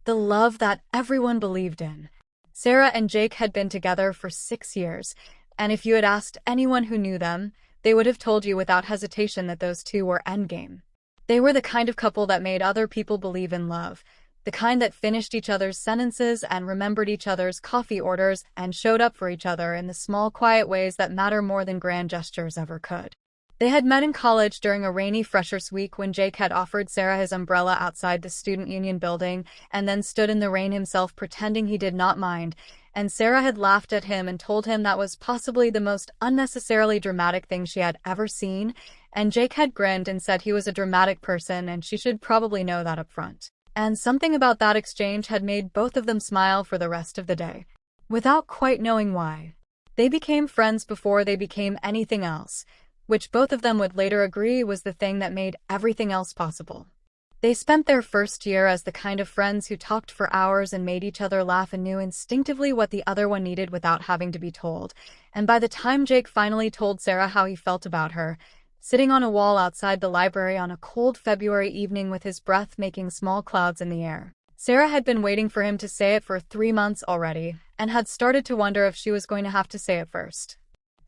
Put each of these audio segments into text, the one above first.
the love that everyone believed in. Sarah and Jake had been together for 6 years, and if you had asked anyone who knew them, they would have told you without hesitation that those two were endgame. They were the kind of couple that made other people believe in love, the kind that finished each other's sentences and remembered each other's coffee orders and showed up for each other in the small, quiet ways that matter more than grand gestures ever could. They had met in college during a rainy freshers' week when Jake had offered Sarah his umbrella outside the student union building and then stood in the rain himself pretending he did not mind, and Sarah had laughed at him and told him that was possibly the most unnecessarily dramatic thing she had ever seen, and Jake had grinned and said he was a dramatic person and she should probably know that up front. And something about that exchange had made both of them smile for the rest of the day, without quite knowing why. They became friends before they became anything else, which both of them would later agree was the thing that made everything else possible. They spent their first year as the kind of friends who talked for hours and made each other laugh and knew instinctively what the other one needed without having to be told, and by the time Jake finally told Sarah how he felt about her, sitting on a wall outside the library on a cold February evening with his breath making small clouds in the air, Sarah had been waiting for him to say it for 3 months already, and had started to wonder if she was going to have to say it first.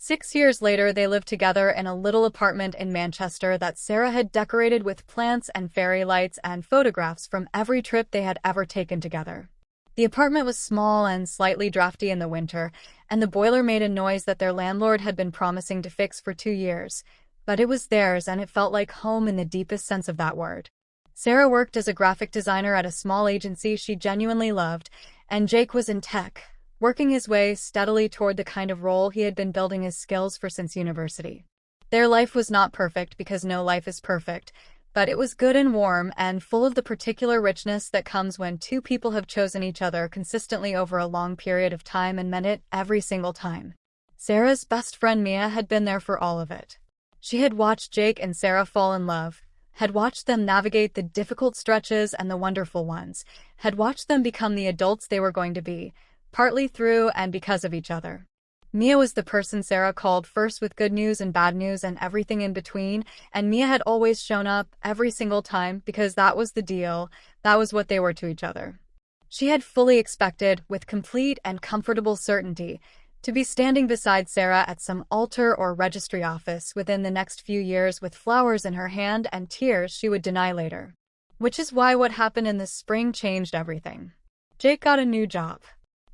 6 years later, they lived together in a little apartment in Manchester that Sarah had decorated with plants and fairy lights and photographs from every trip they had ever taken together. The apartment was small and slightly drafty in the winter, and the boiler made a noise that their landlord had been promising to fix for 2 years, but it was theirs and it felt like home in the deepest sense of that word. Sarah worked as a graphic designer at a small agency she genuinely loved, and Jake was in tech, working his way steadily toward the kind of role he had been building his skills for since university. Their life was not perfect because no life is perfect, but it was good and warm and full of the particular richness that comes when two people have chosen each other consistently over a long period of time and meant it every single time. Sarah's best friend Mia had been there for all of it. She had watched Jake and Sarah fall in love, had watched them navigate the difficult stretches and the wonderful ones, had watched them become the adults they were going to be, partly through and because of each other. Mia was the person Sarah called first with good news and bad news and everything in between, and Mia had always shown up every single time because that was the deal, that was what they were to each other. She had fully expected, with complete and comfortable certainty, to be standing beside Sarah at some altar or registry office within the next few years with flowers in her hand and tears she would deny later. Which is why what happened in the spring changed everything. Jake got a new job.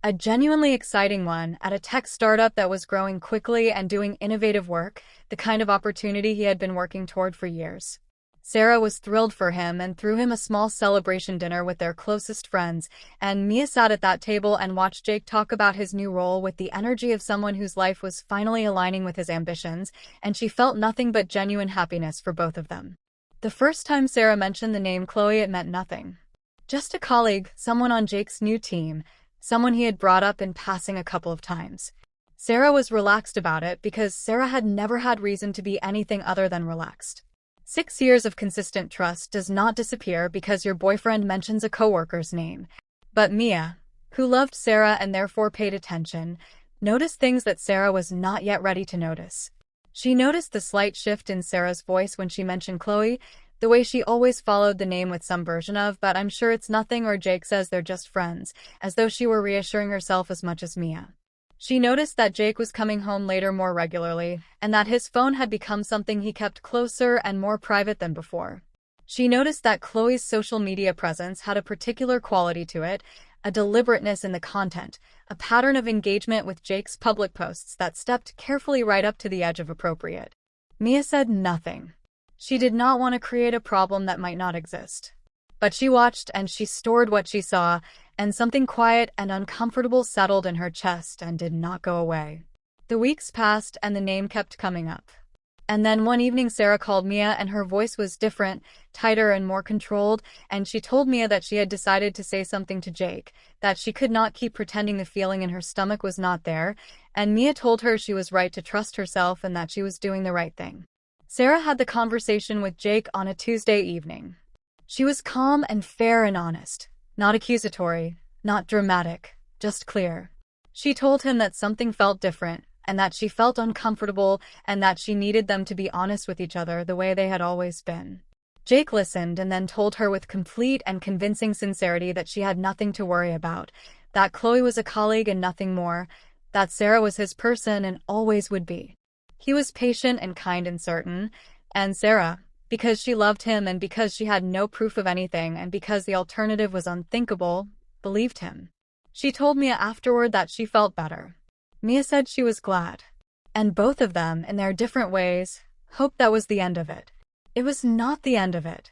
A genuinely exciting one at a tech startup that was growing quickly and doing innovative work, the kind of opportunity he had been working toward for years. Sarah was thrilled for him and threw him a small celebration dinner with their closest friends, and Mia sat at that table and watched Jake talk about his new role with the energy of someone whose life was finally aligning with his ambitions, and she felt nothing but genuine happiness for both of them. The first time Sarah mentioned the name Chloe, it meant nothing. Just a colleague, someone on Jake's new team, someone he had brought up in passing a couple of times. Sarah was relaxed about it because Sarah had never had reason to be anything other than relaxed. 6 years of consistent trust does not disappear because your boyfriend mentions a coworker's name. But Mia, who loved Sarah and therefore paid attention, noticed things that Sarah was not yet ready to notice. She noticed the slight shift in Sarah's voice when she mentioned Chloe, the way she always followed the name with some version of, but I'm sure it's nothing, or Jake says they're just friends, as though she were reassuring herself as much as Mia. She noticed that Jake was coming home later more regularly, and that his phone had become something he kept closer and more private than before. She noticed that Chloe's social media presence had a particular quality to it, a deliberateness in the content, a pattern of engagement with Jake's public posts that stepped carefully right up to the edge of appropriate. Mia said nothing. She did not want to create a problem that might not exist. But she watched and she stored what she saw, and something quiet and uncomfortable settled in her chest and did not go away. The weeks passed and the name kept coming up. And then one evening Sarah called Mia and her voice was different, tighter and more controlled, and she told Mia that she had decided to say something to Jake, that she could not keep pretending the feeling in her stomach was not there, and Mia told her she was right to trust herself and that she was doing the right thing. Sarah had the conversation with Jake on a Tuesday evening. She was calm and fair and honest, not accusatory, not dramatic, just clear. She told him that something felt different, and that she felt uncomfortable, and that she needed them to be honest with each other the way they had always been. Jake listened and then told her with complete and convincing sincerity that she had nothing to worry about, that Chloe was a colleague and nothing more, that Sarah was his person and always would be. He was patient and kind and certain, and Sarah, because she loved him and because she had no proof of anything and because the alternative was unthinkable, believed him. She told Mia afterward that she felt better. Mia said she was glad. And both of them, in their different ways, hoped that was the end of it. It was not the end of it.